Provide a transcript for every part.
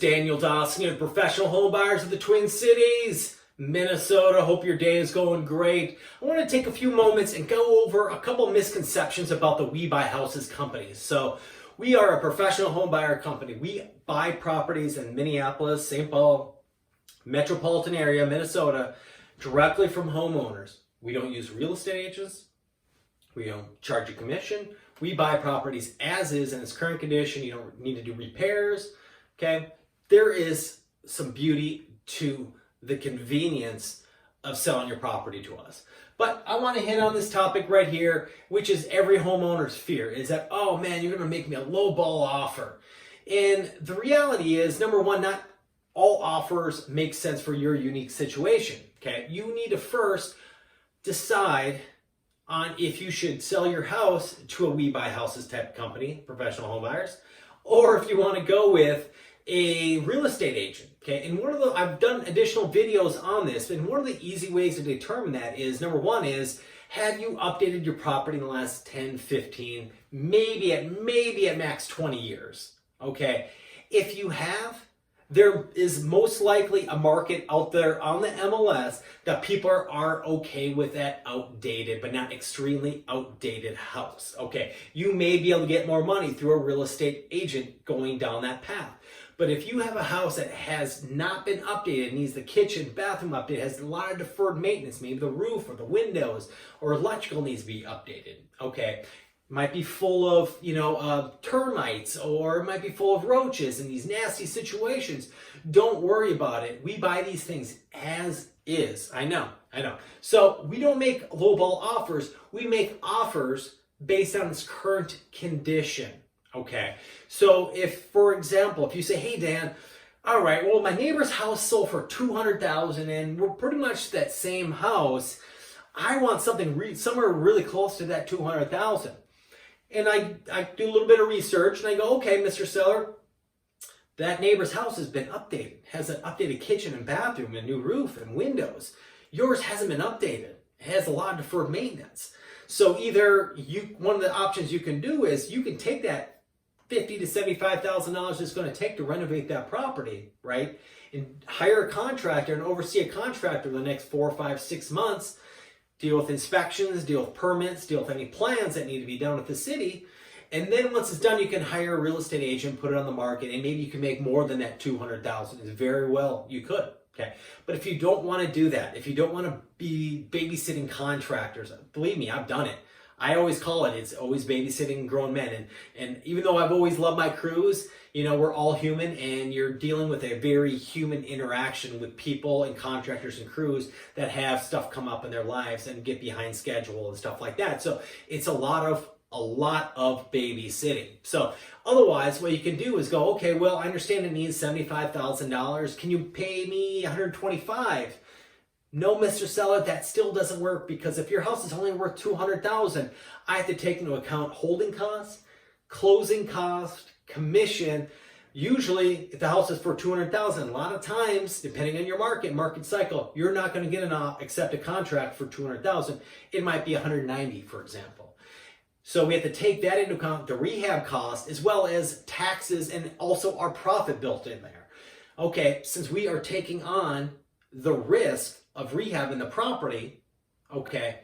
Daniel Dawson, your professional home buyers of the Twin Cities, Minnesota. Hope your day is going great. I want to take a few moments and go over a couple misconceptions about the We Buy Houses companies. So we are a professional home buyer company. We buy properties in Minneapolis, St. Paul, metropolitan area, Minnesota, directly from homeowners. We don't use real estate agents. We don't charge a commission. We buy properties as is in its current condition. You don't need to do repairs. Okay, there is some beauty to the convenience of selling your property to us. But I want to hit on this topic right here, which is every homeowner's fear, is that, oh man, you're going to make me a low ball offer. And the reality is, number one, not all offers make sense for your unique situation. Okay, you need to first decide on if you should sell your house to a We Buy Houses type company, professional home buyers, or if you want to go with a real estate agent. Okay, and I've done additional videos on this, and one of the easy ways to determine that is, number one is, have you updated your property in the last 10, 15, maybe at max 20 years? Okay, if you have, there is most likely a market out there on the MLS that people are okay with that outdated, but not extremely outdated house. Okay, you may be able to get more money through a real estate agent going down that path. But if you have a house that has not been updated, needs the kitchen, bathroom updated, has a lot of deferred maintenance, maybe the roof or the windows or electrical needs to be updated, okay, might be full of, termites, or it might be full of roaches and these nasty situations. Don't worry about it. We buy these things as is. I know. So we don't make lowball offers. We make offers based on its current condition. Okay. So if, for example, if you say, hey, Dan, all right, well, my neighbor's house sold for $200,000 and we're pretty much that same house. I want something somewhere really close to that $200,000. And I do a little bit of research and I go, okay, Mr. Seller, that neighbor's house has been updated, has an updated kitchen and bathroom and new roof and windows. Yours hasn't been updated. It has a lot of deferred maintenance. So either one of the options you can do is you can take that $50,000 to $75,000 it's going to take to renovate that property, right? And hire a contractor and oversee a contractor the next 4, 5, 6 months. Deal with inspections, deal with permits, deal with any plans that need to be done with the city. And then once it's done, you can hire a real estate agent, put it on the market, and maybe you can make more than that $200,000. Very well, you could. Okay. But if you don't want to do that, if you don't want to be babysitting contractors, believe me, I've done it. I always call it's always babysitting grown men. And even though I've always loved my crews, we're all human, and you're dealing with a very human interaction with people and contractors and crews that have stuff come up in their lives and get behind schedule and stuff like that. So it's a lot of babysitting. So otherwise, what you can do is go, okay, well, I understand it needs $75,000. Can you pay me $125,000? No, Mr. Seller, that still doesn't work, because if your house is only worth $200,000, I have to take into account holding costs, closing costs, commission. Usually, if the house is for $200,000, a lot of times, depending on your market cycle, you're not going to get accept a contract for $200,000. It might be $190,000, for example. So we have to take that into account, the rehab cost, as well as taxes, and also our profit built in there. Okay, since we are taking on the risk of rehabbing the property, okay,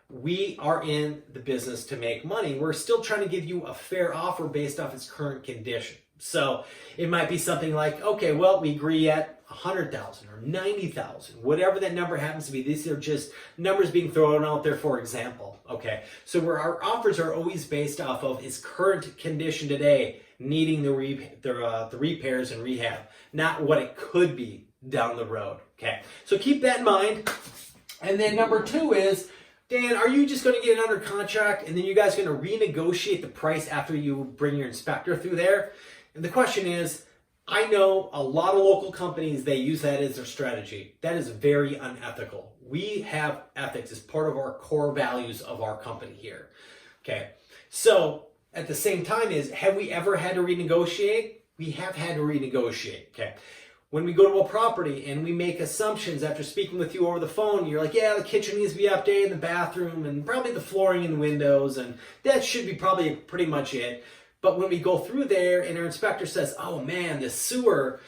we are in the business to make money. We're still trying to give you a fair offer based off its current condition. So it might be something like, okay, well, we agree at $100,000 or $90,000, whatever that number happens to be. These are just numbers being thrown out there for example. Okay, so where our offers are always based off of its current condition today, needing the repairs and rehab, not what it could be down the road. Okay, so keep that in mind. And then number two is, Dan, are you just going to get it under contract and then you guys are going to renegotiate the price after you bring your inspector through there? And the question is, I know a lot of local companies, they use that as their strategy. That is very unethical. We have ethics as part of our core values of our company here. Okay, so at the same time have we ever had to renegotiate? We have had to renegotiate. Okay. When we go to a property and we make assumptions after speaking with you over the phone, you're like, yeah, the kitchen needs to be updated, the bathroom, and probably the flooring and the windows, and that should be probably pretty much it. But when we go through there and our inspector says, oh man, the sewer's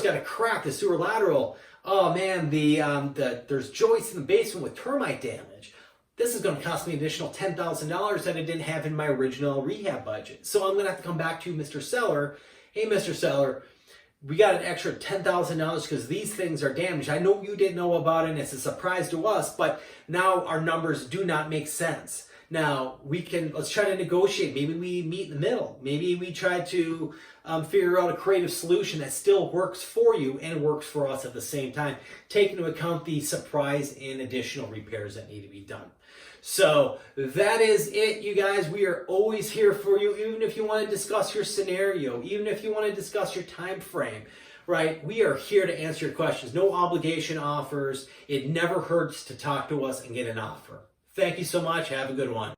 got a crack, the sewer lateral. Oh man, there's joists in the basement with termite damage. This is going to cost me an additional $10,000 that I didn't have in my original rehab budget. So I'm going to have to come back to Mr. Seller. Hey, Mr. Seller, we got an extra $10,000 because these things are damaged. I know you didn't know about it and it's a surprise to us, but now our numbers do not make sense. Now, let's try to negotiate. Maybe we meet in the middle. Maybe we try to figure out a creative solution that still works for you and works for us at the same time, taking into account the surprise and additional repairs that need to be done. So that is it, you guys. We are always here for you, even if you want to discuss your scenario, even if you want to discuss your time frame, right? We are here to answer your questions. No obligation offers. It never hurts to talk to us and get an offer. Thank you so much. Have a good one.